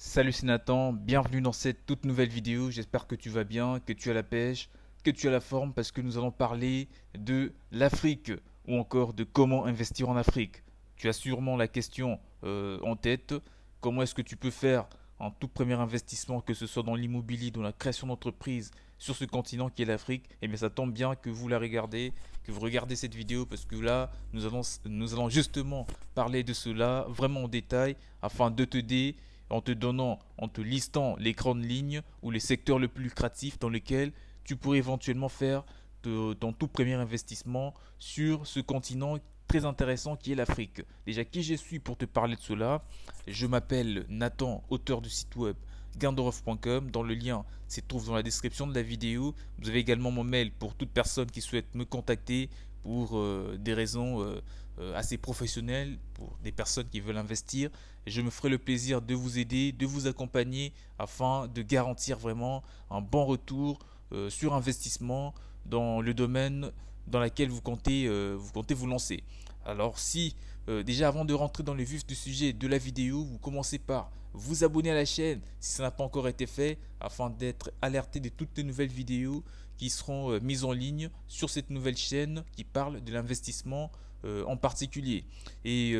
Salut, c'est Nathan, bienvenue dans cette toute nouvelle vidéo. J'espère que tu vas bien, que tu as la pêche, que tu as la forme, parce que nous allons parler de l'Afrique ou encore de comment investir en Afrique. Tu as sûrement la question en tête: comment est-ce que tu peux faire un tout premier investissement, que ce soit dans l'immobilier, dans la création d'entreprise sur ce continent qui est l'Afrique? Eh bien, ça tombe bien que vous la regardez, que vous regardez cette vidéo, parce que là, nous allons justement parler de cela vraiment en détail afin de t'aider en te donnant, en te listant les grandes lignes ou les secteurs les plus lucratifs dans lesquels tu pourrais éventuellement faire ton tout premier investissement sur ce continent très intéressant qui est l'Afrique. Déjà, qui je suis pour te parler de cela? Je m'appelle Nathan, auteur du site web gandorf.com. Dans le lien se trouve dans la description de la vidéo. Vous avez également mon mail pour toute personne qui souhaite me contacter pour des raisons assez professionnelles, pour des personnes qui veulent investir. Je me ferai le plaisir de vous aider, de vous accompagner afin de garantir vraiment un bon retour sur investissement dans le domaine dans lequel vous comptez vous lancer. Alors si déjà, avant de rentrer dans le vif du sujet de la vidéo, vous commencez par vous abonner à la chaîne si ça n'a pas encore été fait, afin d'être alerté de toutes les nouvelles vidéos qui seront mises en ligne sur cette nouvelle chaîne qui parle de l'investissement en particulier. Et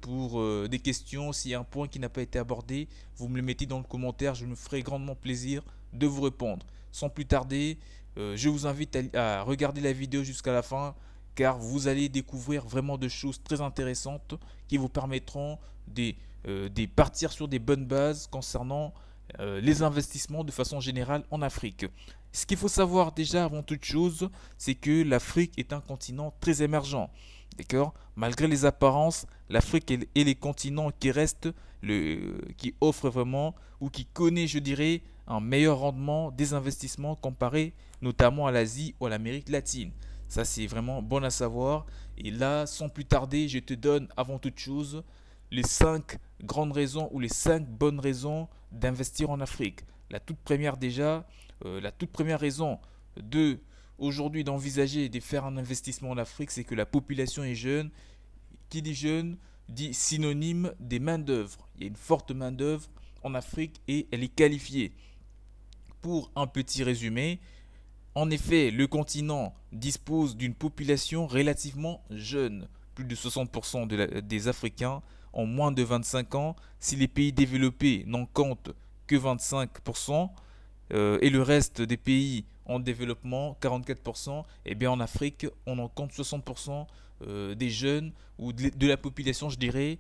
pour des questions, s'il y a un point qui n'a pas été abordé, vous me le mettez dans le commentaire, je me ferai grandement plaisir de vous répondre. Sans plus tarder, je vous invite à regarder la vidéo jusqu'à la fin, car vous allez découvrir vraiment de choses très intéressantes qui vous permettront de partir sur des bonnes bases concernant les investissements de façon générale en Afrique. Ce qu'il faut savoir déjà avant toute chose, c'est que l'Afrique est un continent très émergent. D'accord? Malgré les apparences, l'Afrique est les continents qui restent, qui offrent vraiment, ou qui connaît, je dirais, un meilleur rendement des investissements comparé notamment à l'Asie ou à l'Amérique latine. Ça, c'est vraiment bon à savoir. Et là, sans plus tarder, je te donne avant toute chose les 5 grandes raisons ou les 5 bonnes raisons d'investir en Afrique. La toute première déjà, la toute première raison de aujourd'hui d'envisager de faire un investissement en Afrique, c'est que la population est jeune. Qui dit jeune dit synonyme des main-d'œuvre. Il y a une forte main-d'œuvre en Afrique et elle est qualifiée. Pour un petit résumé, en effet, le continent dispose d'une population relativement jeune. Plus de 60% des Africains ont moins de 25 ans. Si les pays développés n'en comptent que 25%, et le reste des pays en développement, 44%, et bien en Afrique, on en compte 60% des jeunes ou de la population, je dirais,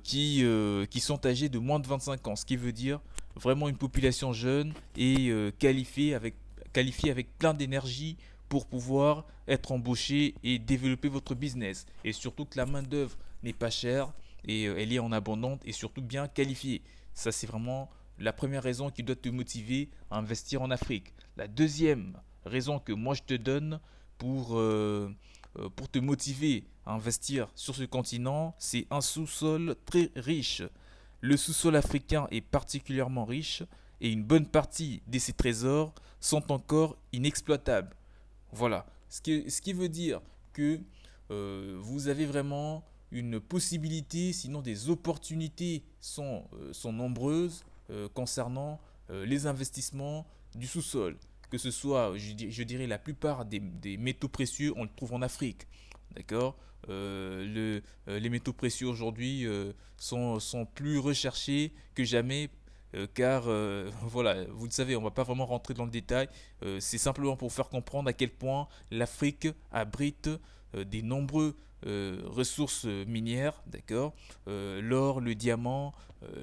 qui sont âgés de moins de 25 ans. Ce qui veut dire vraiment une population jeune et qualifiée avec plein d'énergie pour pouvoir être embauché et développer votre business. Et surtout que la main-d'œuvre n'est pas chère et elle est en abondante et surtout bien qualifiée. Ça, c'est vraiment la première raison qui doit te motiver à investir en Afrique. La deuxième raison que moi je te donne pour te motiver à investir sur ce continent, c'est un sous-sol très riche. Le sous-sol africain est particulièrement riche et une bonne partie de ses trésors sont encore inexploitables. Voilà, ce qui veut dire que vous avez vraiment une possibilité, sinon des opportunités sont nombreuses concernant les investissements du sous-sol. Que ce soit, je dirais, la plupart des métaux précieux, on le trouve en Afrique. D'accord? Les métaux précieux aujourd'hui sont plus recherchés que jamais, car voilà, vous le savez, on ne va pas vraiment rentrer dans le détail. C'est simplement pour faire comprendre à quel point l'Afrique abrite des nombreux ressources minières, d'accord? L'or, le diamant,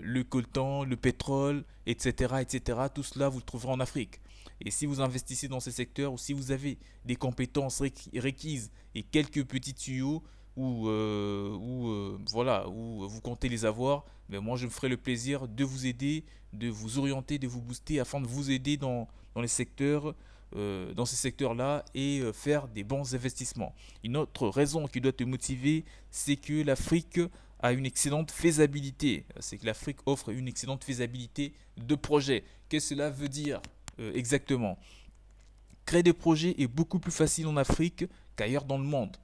le coltan, le pétrole, etc., etc. Tout cela, vous le trouverez en Afrique. Et si vous investissez dans ces secteurs ou si vous avez des compétences requises et quelques petits tuyaux voilà, où vous comptez les avoir, mais moi je me ferai le plaisir de vous aider, de vous orienter, de vous booster afin de vous aider dans les secteurs, dans ces secteurs-là et faire des bons investissements. Une autre raison qui doit te motiver, c'est que l'Afrique a une excellente faisabilité. C'est que l'Afrique offre une excellente faisabilité de projets. Qu'est-ce que cela veut dire exactement? Créer des projets est beaucoup plus facile en Afrique qu'ailleurs dans le monde.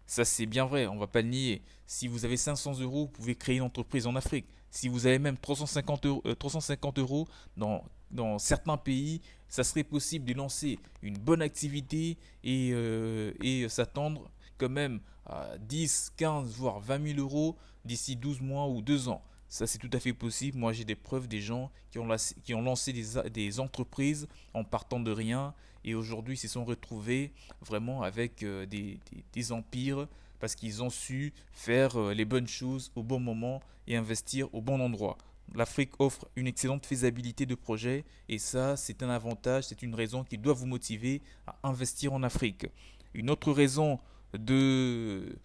Ça, c'est bien vrai, on va pas le nier. Si vous avez 500 euros, vous pouvez créer une entreprise en Afrique. Si vous avez même 350 euros dans certains pays, ça serait possible de lancer une bonne activité et s'attendre quand même à 10, 15, voire 20 000 euros d'ici 12 mois ou 2 ans. Ça, c'est tout à fait possible. Moi, j'ai des preuves des gens qui ont lancé des entreprises en partant de rien et aujourd'hui se sont retrouvés vraiment avec des empires parce qu'ils ont su faire les bonnes choses au bon moment et investir au bon endroit. L'Afrique offre une excellente faisabilité de projet et ça, c'est un avantage, c'est une raison qui doit vous motiver à investir en Afrique. Une autre raison de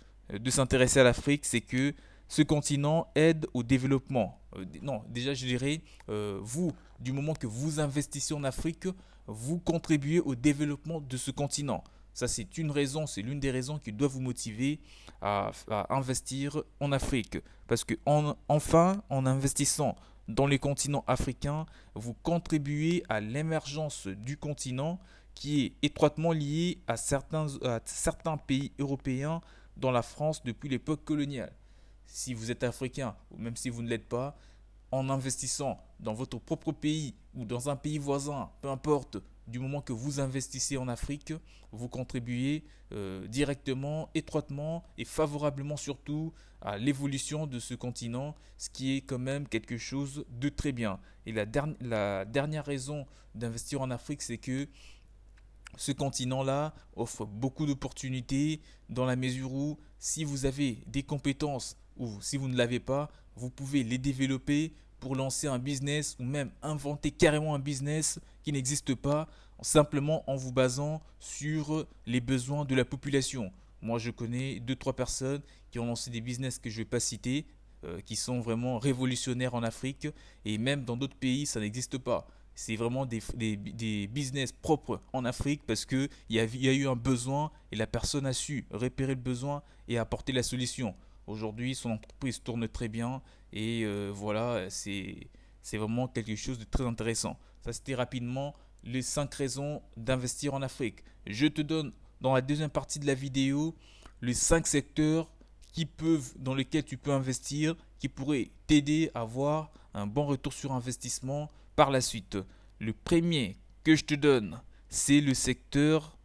s'intéresser à l'Afrique, c'est que ce continent aide au développement. Non, déjà je dirais, vous, du moment que vous investissez en Afrique, vous contribuez au développement de ce continent. Ça, c'est une raison, c'est l'une des raisons qui doit vous motiver à investir en Afrique. Parce que enfin, en investissant dans les continents africains, vous contribuez à l'émergence du continent qui est étroitement lié à certains pays européens dans la France depuis l'époque coloniale. Si vous êtes africain, ou même si vous ne l'êtes pas, en investissant dans votre propre pays ou dans un pays voisin, peu importe, du moment que vous investissez en Afrique, vous contribuez directement, étroitement et favorablement surtout à l'évolution de ce continent, ce qui est quand même quelque chose de très bien. Et la dernière raison d'investir en Afrique, c'est que ce continent-là offre beaucoup d'opportunités dans la mesure où si vous avez des compétences ou si vous ne l'avez pas, vous pouvez les développer pour lancer un business ou même inventer carrément un business qui n'existe pas simplement en vous basant sur les besoins de la population. Moi, je connais deux trois personnes qui ont lancé des business que je ne vais pas citer, qui sont vraiment révolutionnaires en Afrique et même dans d'autres pays, ça n'existe pas. C'est vraiment des business propres en Afrique parce qu'il y a eu un besoin et la personne a su repérer le besoin et apporter la solution. Aujourd'hui, son entreprise tourne très bien et voilà, c'est vraiment quelque chose de très intéressant. Ça, c'était rapidement les 5 raisons d'investir en Afrique. Je te donne dans la deuxième partie de la vidéo les 5 secteurs dans lesquels tu peux investir, qui pourraient t'aider à avoir un bon retour sur investissement par la suite. Le premier que je te donne, c'est le secteur,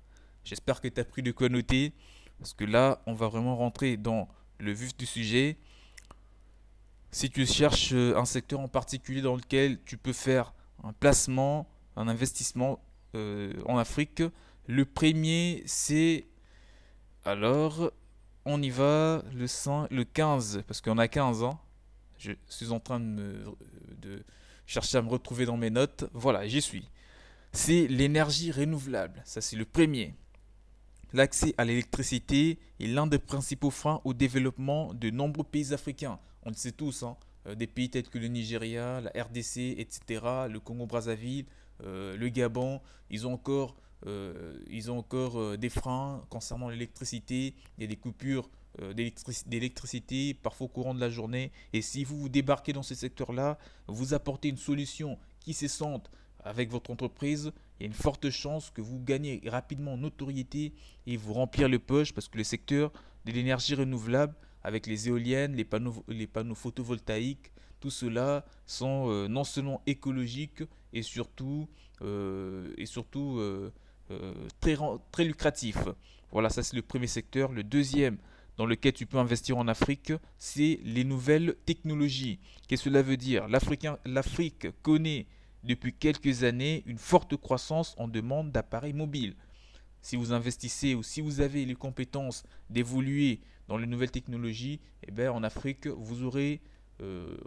j'espère que tu as pris de quoi noter, parce que là, on va vraiment rentrer dans le vif du sujet. Si tu cherches un secteur en particulier dans lequel tu peux faire un placement, un investissement en Afrique, le premier c'est, alors on y va, le 15, parce qu'on a 15 ans. Je suis en train de chercher à me retrouver dans mes notes. Voilà, j'y suis. C'est l'énergie renouvelable. Ça, c'est le premier. L'accès à l'électricité est l'un des principaux freins au développement de nombreux pays africains. On le sait tous, hein. Des pays tels que le Nigeria, la RDC, etc., le Congo-Brazzaville, le Gabon, ils ont encore des freins concernant l'électricité. Il y a des coupures d'électricité parfois au courant de la journée. Et si vous débarquez dans ce secteur-là, vous apportez une solution qui s'essente avec votre entreprise, il y a une forte chance que vous gagnez rapidement en notoriété et vous remplir le poche parce que le secteur de l'énergie renouvelable avec les éoliennes, les panneaux photovoltaïques, tout cela sont non seulement écologiques et surtout très, très lucratifs. Voilà, ça c'est le premier secteur. Le deuxième dans lequel tu peux investir en Afrique, c'est les nouvelles technologies. Qu'est-ce que cela veut dire? L'Afrique connaît depuis quelques années une forte croissance en demande d'appareils mobiles. Si vous investissez ou si vous avez les compétences d'évoluer dans les nouvelles technologies, eh bien, en Afrique, vous aurez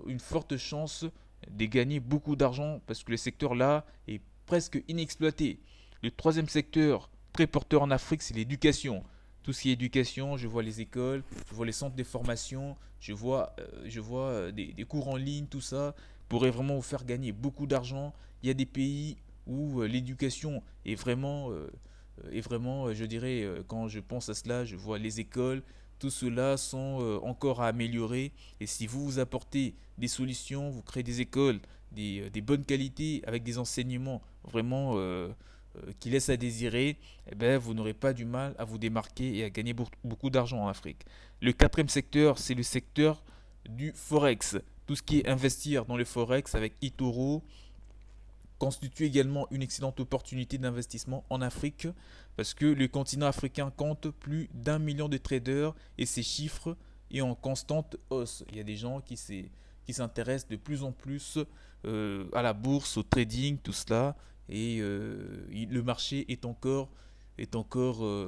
une forte chance de gagner beaucoup d'argent parce que le secteur-là est presque inexploité. Le troisième secteur très porteur en Afrique, c'est l'éducation. Tout ce qui est éducation, je vois les écoles, je vois les centres de formation, je vois des cours en ligne, tout ça pourrait vraiment vous faire gagner beaucoup d'argent. Il y a des pays où l'éducation est vraiment, je dirais, quand je pense à cela, je vois les écoles, tout cela sont encore à améliorer. Et si vous vous apportez des solutions, vous créez des écoles, des bonnes qualités avec des enseignements vraiment qui laisse à désirer, eh ben, vous n'aurez pas du mal à vous démarquer et à gagner beaucoup d'argent en Afrique. Le quatrième secteur, c'est le secteur du Forex. Tout ce qui est investir dans le Forex avec eToro constitue également une excellente opportunité d'investissement en Afrique parce que le continent africain compte plus d'un million de traders et ces chiffres est en constante hausse. Il y a des gens qui s'intéressent de plus en plus à la bourse, au trading, tout cela et le marché est encore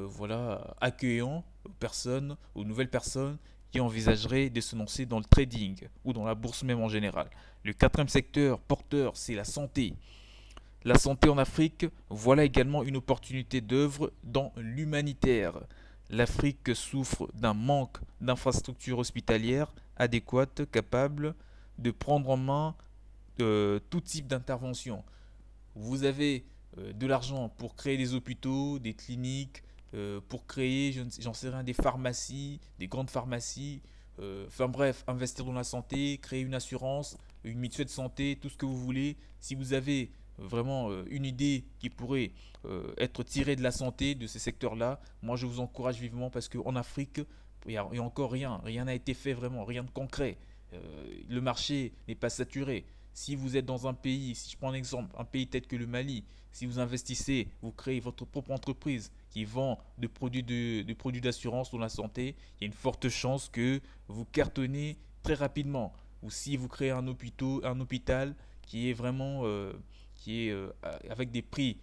voilà, accueillant aux personnes, aux nouvelles personnes qui envisageraient de se lancer dans le trading ou dans la bourse même en général. Le quatrième secteur porteur, c'est la santé. La santé en Afrique, voilà également une opportunité d'œuvre dans l'humanitaire. L'Afrique souffre d'un manque d'infrastructures hospitalières adéquates capables de prendre en main tout type d'intervention. Vous avez de l'argent pour créer des hôpitaux, des cliniques, pour créer, j'en sais rien, des pharmacies, des grandes pharmacies. Enfin bref, investir dans la santé, créer une assurance, une mutuelle de santé, tout ce que vous voulez. Si vous avez vraiment une idée qui pourrait être tirée de la santé, de ces secteurs-là, moi je vous encourage vivement parce qu'en Afrique, il n'y a encore rien. Rien n'a été fait vraiment, rien de concret. Le marché n'est pas saturé. Si vous êtes dans un pays, si je prends un exemple, un pays tel que le Mali, si vous investissez, vous créez votre propre entreprise qui vend des produits d'assurance dans la santé, il y a une forte chance que vous cartonnez très rapidement. Ou si vous créez un hôpital qui est vraiment avec des prix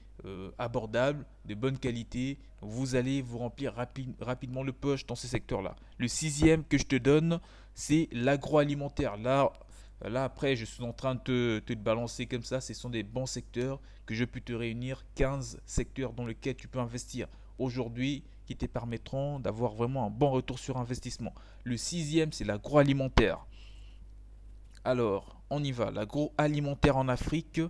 abordables, de bonne qualité, vous allez vous remplir rapidement le poche dans ces secteurs-là. Le sixième que je te donne, c'est l'agroalimentaire. Là, après, je suis en train de te balancer comme ça. Ce sont des bons secteurs que je peux te réunir. 15 secteurs dans lesquels tu peux investir aujourd'hui qui te permettront d'avoir vraiment un bon retour sur investissement. Le sixième, c'est l'agroalimentaire. Alors, on y va. L'agroalimentaire en Afrique.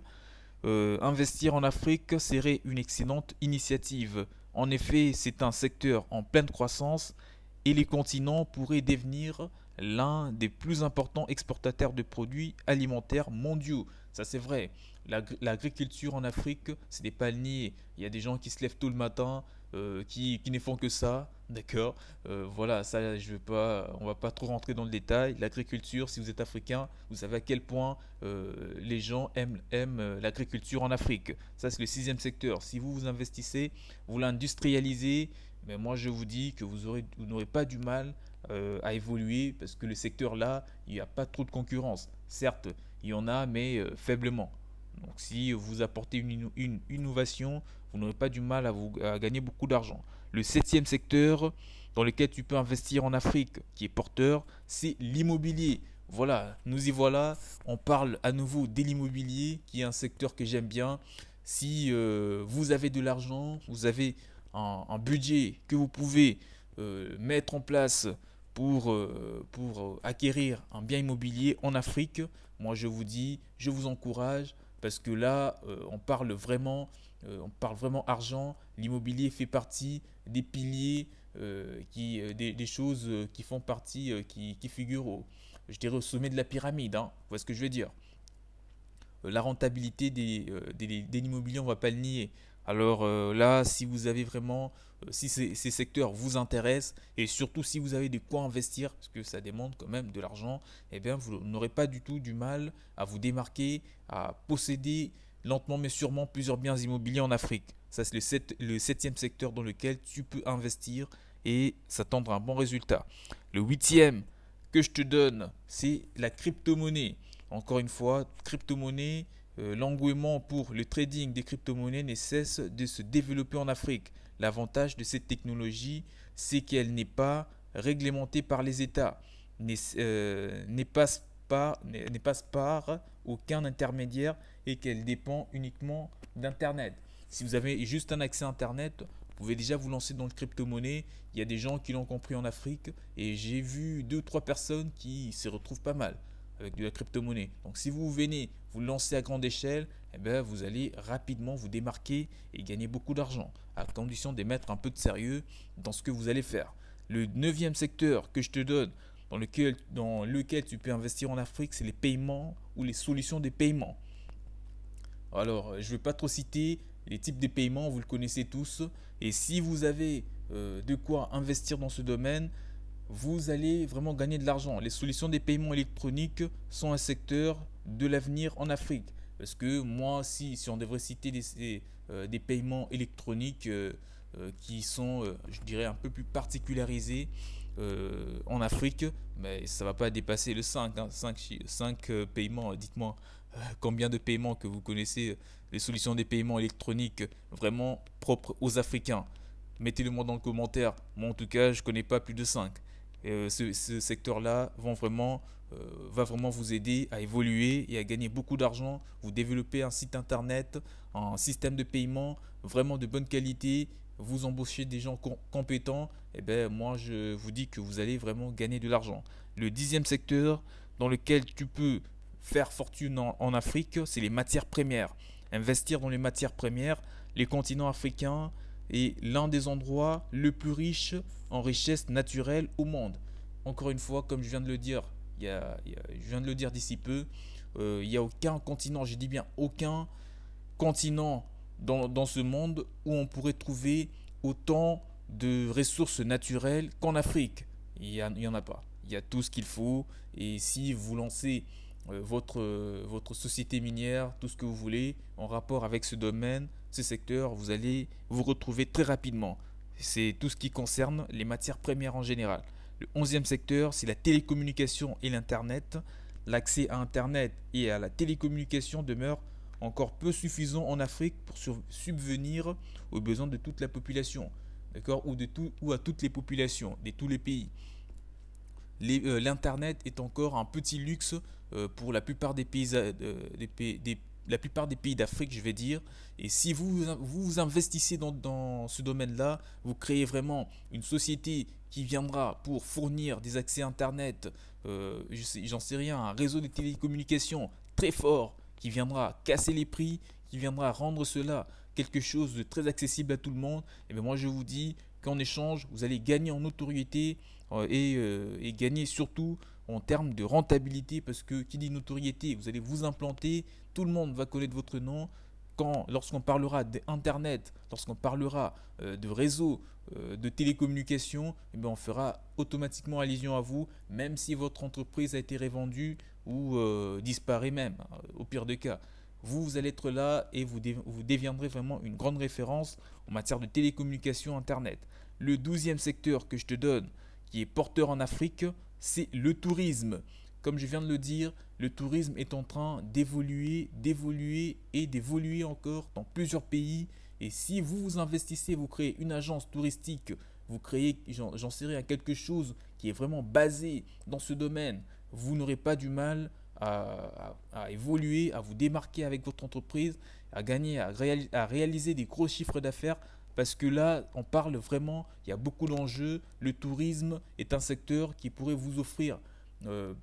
Investir en Afrique serait une excellente initiative. En effet, c'est un secteur en pleine croissance et les continents pourraient devenir l'un des plus importants exportateurs de produits alimentaires mondiaux. Ça c'est vrai. L'agriculture en Afrique, c'est des palmiers. Il y a des gens qui se lèvent tôt le matin, qui ne font que ça. D'accord. Voilà, ça, on va pas trop rentrer dans le détail. L'agriculture, si vous êtes africain, vous savez à quel point les gens aiment l'agriculture en Afrique. Ça, c'est le sixième secteur. Si vous investissez, vous l'industrialisez, mais moi, je vous dis que vous n'aurez pas du mal à évoluer parce que le secteur là, il n'y a pas trop de concurrence. Certes, il y en a, mais faiblement. Donc, si vous apportez une innovation, vous n'aurez pas du mal à gagner beaucoup d'argent. Le septième secteur dans lequel tu peux investir en Afrique, qui est porteur, c'est l'immobilier. Voilà, nous y voilà. On parle à nouveau de l'immobilier, qui est un secteur que j'aime bien. Si vous avez de l'argent, vous avez un budget que vous pouvez mettre en place pour acquérir un bien immobilier en Afrique, moi je vous dis, je vous encourage parce que là, on parle vraiment argent. L'immobilier fait partie des piliers, des choses qui font partie, qui figurent je dirais au sommet de la pyramide. Hein. Vous voyez ce que je veux dire? La rentabilité de l'immobilier, on ne va pas le nier. Alors là, si vous avez vraiment, si ces secteurs vous intéressent et surtout si vous avez de quoi investir, parce que ça demande quand même de l'argent, eh bien vous n'aurez pas du tout du mal à vous démarquer, à posséder lentement mais sûrement plusieurs biens immobiliers en Afrique. Ça, c'est le septième secteur dans lequel tu peux investir et s'attendre à un bon résultat. Le huitième que je te donne, c'est la crypto-monnaie. Encore une fois, crypto-monnaie, l'engouement pour le trading des crypto-monnaies ne cesse de se développer en Afrique. L'avantage de cette technologie, c'est qu'elle n'est pas réglementée par les États, ne passe par aucun intermédiaire et qu'elle dépend uniquement d'Internet. Si vous avez juste un accès à Internet, vous pouvez déjà vous lancer dans le crypto-monnaie. Il y a des gens qui l'ont compris en Afrique et j'ai vu 2 ou 3 personnes qui se retrouvent pas mal avec de la crypto-monnaie. Donc si vous venez vous lancer à grande échelle, eh bien, vous allez rapidement vous démarquer et gagner beaucoup d'argent, à condition de mettre un peu de sérieux dans ce que vous allez faire. Le neuvième secteur que je te donne, dans lequel tu peux investir en Afrique, c'est les paiements ou les solutions de paiement. Alors, je ne vais pas trop citer Les types de paiements, vous le connaissez tous. Et si vous avez de quoi investir dans ce domaine, vous allez vraiment gagner de l'argent. Les solutions des paiements électroniques sont un secteur de l'avenir en Afrique. Parce que moi, si on devrait citer des paiements électroniques qui sont, je dirais, un peu plus particularisés en Afrique, mais ça ne va pas dépasser le 5, hein, 5 paiements. Dites-moi combien de paiements que vous connaissez, les solutions des paiements électroniques vraiment propres aux Africains. Mettez-le moi dans le commentaire. Moi, en tout cas, je ne connais pas plus de 5. Ce secteur-là va vraiment vous aider à évoluer et à gagner beaucoup d'argent. Vous développez un site internet, un système de paiement vraiment de bonne qualité. Vous embauchez des gens compétents. Et ben moi, je vous dis que vous allez vraiment gagner de l'argent. Le 10e secteur dans lequel tu peux faire fortune en Afrique, c'est les matières premières. Investir dans les matières premières, les continents africains est l'un des endroits le plus riches en richesse naturelle au monde. Encore une fois, comme je viens de le dire, je viens de le dire d'ici peu, il n'y a aucun continent, je dis bien aucun continent dans ce monde où on pourrait trouver autant de ressources naturelles qu'en Afrique. Il n'y en a pas. Il y a tout ce qu'il faut. Et si vous lancez votre société minière, tout ce que vous voulez, en rapport avec ce domaine, ce secteur, vous allez vous retrouver très rapidement. C'est tout ce qui concerne les matières premières en général. Le 11e secteur, c'est la télécommunication et l'Internet. L'accès à Internet et à la télécommunication demeure encore peu suffisant en Afrique pour subvenir aux besoins de toute la population, d'accord, ou à toutes les populations de tous les pays. L'Internet est encore un petit luxe pour la plupart des pays, la plupart des pays d'Afrique, je vais dire. Et si vous investissez dans ce domaine-là, vous créez vraiment une société qui viendra pour fournir des accès Internet, j'en sais rien, un réseau de télécommunications très fort qui viendra casser les prix, qui viendra rendre cela quelque chose de très accessible à tout le monde. Et bien moi je vous dis qu'en échange, vous allez gagner en notoriété et gagner surtout en termes de rentabilité, parce que qui dit notoriété, vous allez vous implanter, tout le monde va connaître votre nom. Lorsqu'on parlera d'Internet, lorsqu'on parlera de réseau, de télécommunications, eh bien on fera automatiquement allusion à vous, même si votre entreprise a été revendue ou disparaît même, au pire des cas. Vous allez être là et vous deviendrez vraiment une grande référence en matière de télécommunications Internet. Le 12e secteur que je te donne, qui est porteur en Afrique, c'est le tourisme. Comme je viens de le dire, le tourisme est en train d'évoluer et d'évoluer encore dans plusieurs pays. Et si vous investissez, vous créez une agence touristique, vous créez, j'en sais rien, quelque chose qui est vraiment basé dans ce domaine, vous n'aurez pas du mal à évoluer, à vous démarquer avec votre entreprise, à gagner, à réaliser des gros chiffres d'affaires. Parce que là, on parle vraiment, il y a beaucoup d'enjeux. Le tourisme est un secteur qui pourrait vous offrir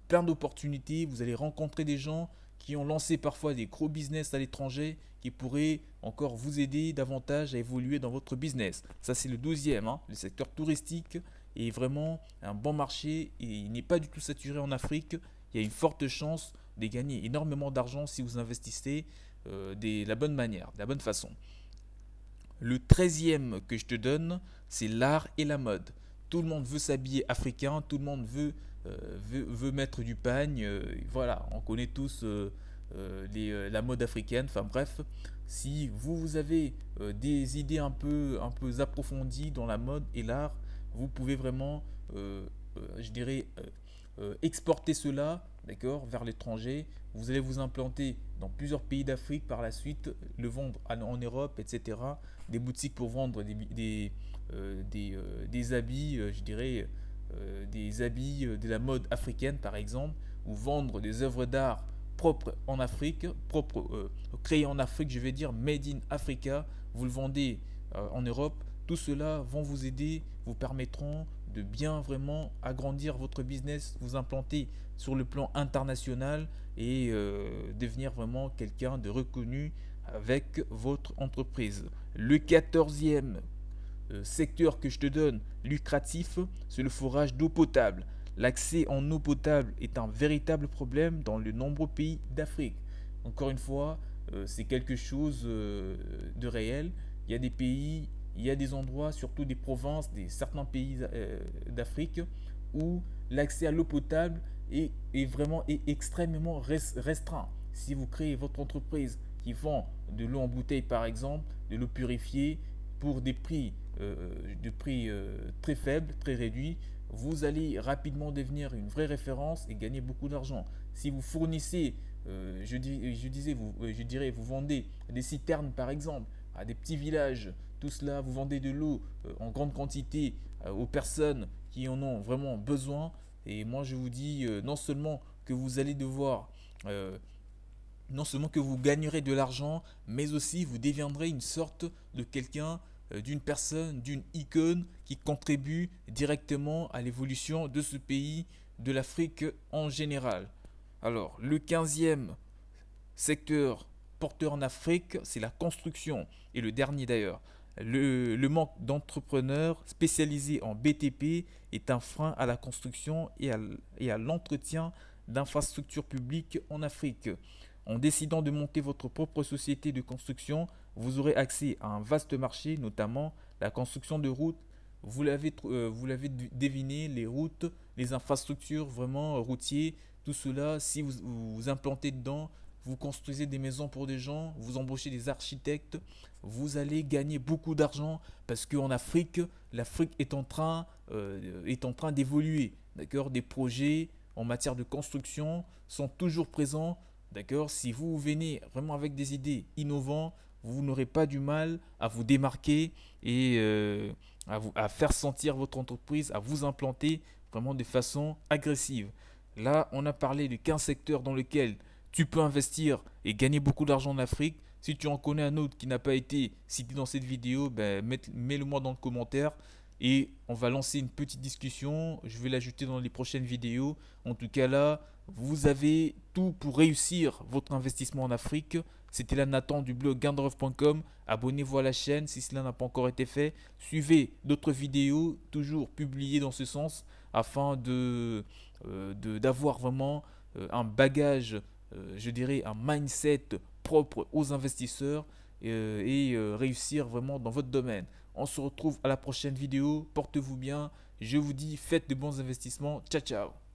plein d'opportunités. Vous allez rencontrer des gens qui ont lancé parfois des gros business à l'étranger, qui pourraient encore vous aider davantage à évoluer dans votre business. Ça, c'est le 12e, hein. Le secteur touristique est vraiment un bon marché et il n'est pas du tout saturé en Afrique. Il y a une forte chance de gagner énormément d'argent si vous investissez de la bonne manière, de la bonne façon. Le 13e que je te donne, c'est l'art et la mode. Tout le monde veut s'habiller africain, tout le monde veut mettre du pagne. Voilà, on connaît tous la mode africaine. Enfin bref, si vous avez des idées un peu approfondies dans la mode et l'art, vous pouvez vraiment, je dirais, exporter cela, d'accord, vers l'étranger. Vous allez vous implanter dans plusieurs pays d'Afrique par la suite, le vendre en Europe, etc. Des boutiques pour vendre des habits, je dirais, des habits de la mode africaine par exemple, ou vendre des œuvres d'art propres en Afrique, créées en Afrique, je vais dire made in Africa, vous le vendez en Europe. Tout cela vont vous aider, vous permettront de bien vraiment agrandir votre business, vous implanter sur le plan international et devenir vraiment quelqu'un de reconnu avec votre entreprise. Le 14e secteur que je te donne, lucratif, c'est le forage d'eau potable. L'accès en eau potable est un véritable problème dans de nombreux pays d'Afrique. Encore une fois, c'est quelque chose de réel. Il y a des pays, il y a des endroits, surtout des provinces, certains pays d'Afrique, où l'accès à l'eau potable est extrêmement restreint. Si vous créez votre entreprise qui vend de l'eau en bouteille, par exemple, de l'eau purifiée, pour de prix très faibles, très réduits, vous allez rapidement devenir une vraie référence et gagner beaucoup d'argent. Si vous fournissez, je dirais, vous vendez des citernes par exemple à des petits villages, tout cela, vous vendez de l'eau en grande quantité aux personnes qui en ont vraiment besoin. Et moi je vous dis, non seulement que vous allez devoir non seulement que vous gagnerez de l'argent, mais aussi vous deviendrez une sorte de quelqu'un, d'une personne, d'une icône qui contribue directement à l'évolution de ce pays, de l'Afrique en général. Alors, le 15e secteur porteur en Afrique, c'est la construction. Et le dernier d'ailleurs. Le manque d'entrepreneurs spécialisés en BTP est un frein à la construction et à l'entretien d'infrastructures publiques en Afrique. En décidant de monter votre propre société de construction, vous aurez accès à un vaste marché, notamment la construction de routes. Vous l'avez deviné, les routes, les infrastructures vraiment routières, tout cela, si vous vous implantez dedans, vous construisez des maisons pour des gens, vous embauchez des architectes, vous allez gagner beaucoup d'argent parce qu'en Afrique, l'Afrique est en train d'évoluer. D'accord, des projets en matière de construction sont toujours présents. D'accord, si vous venez vraiment avec des idées innovantes, vous n'aurez pas du mal à vous démarquer et à faire sentir votre entreprise, à vous implanter vraiment de façon agressive. Là, on a parlé de 15 secteurs dans lesquels tu peux investir et gagner beaucoup d'argent en Afrique. Si tu en connais un autre qui n'a pas été cité dans cette vidéo, ben, mets-le moi dans le commentaire et on va lancer une petite discussion. Je vais l'ajouter dans les prochaines vidéos. En tout cas là, vous avez tout pour réussir votre investissement en Afrique. C'était là Nathan du blog gaindereuf.com. Abonnez-vous à la chaîne si cela n'a pas encore été fait. Suivez d'autres vidéos toujours publiées dans ce sens afin d'avoir vraiment un bagage, je dirais un mindset propre aux investisseurs et réussir vraiment dans votre domaine. On se retrouve à la prochaine vidéo. Portez-vous bien. Je vous dis, faites de bons investissements. Ciao, ciao.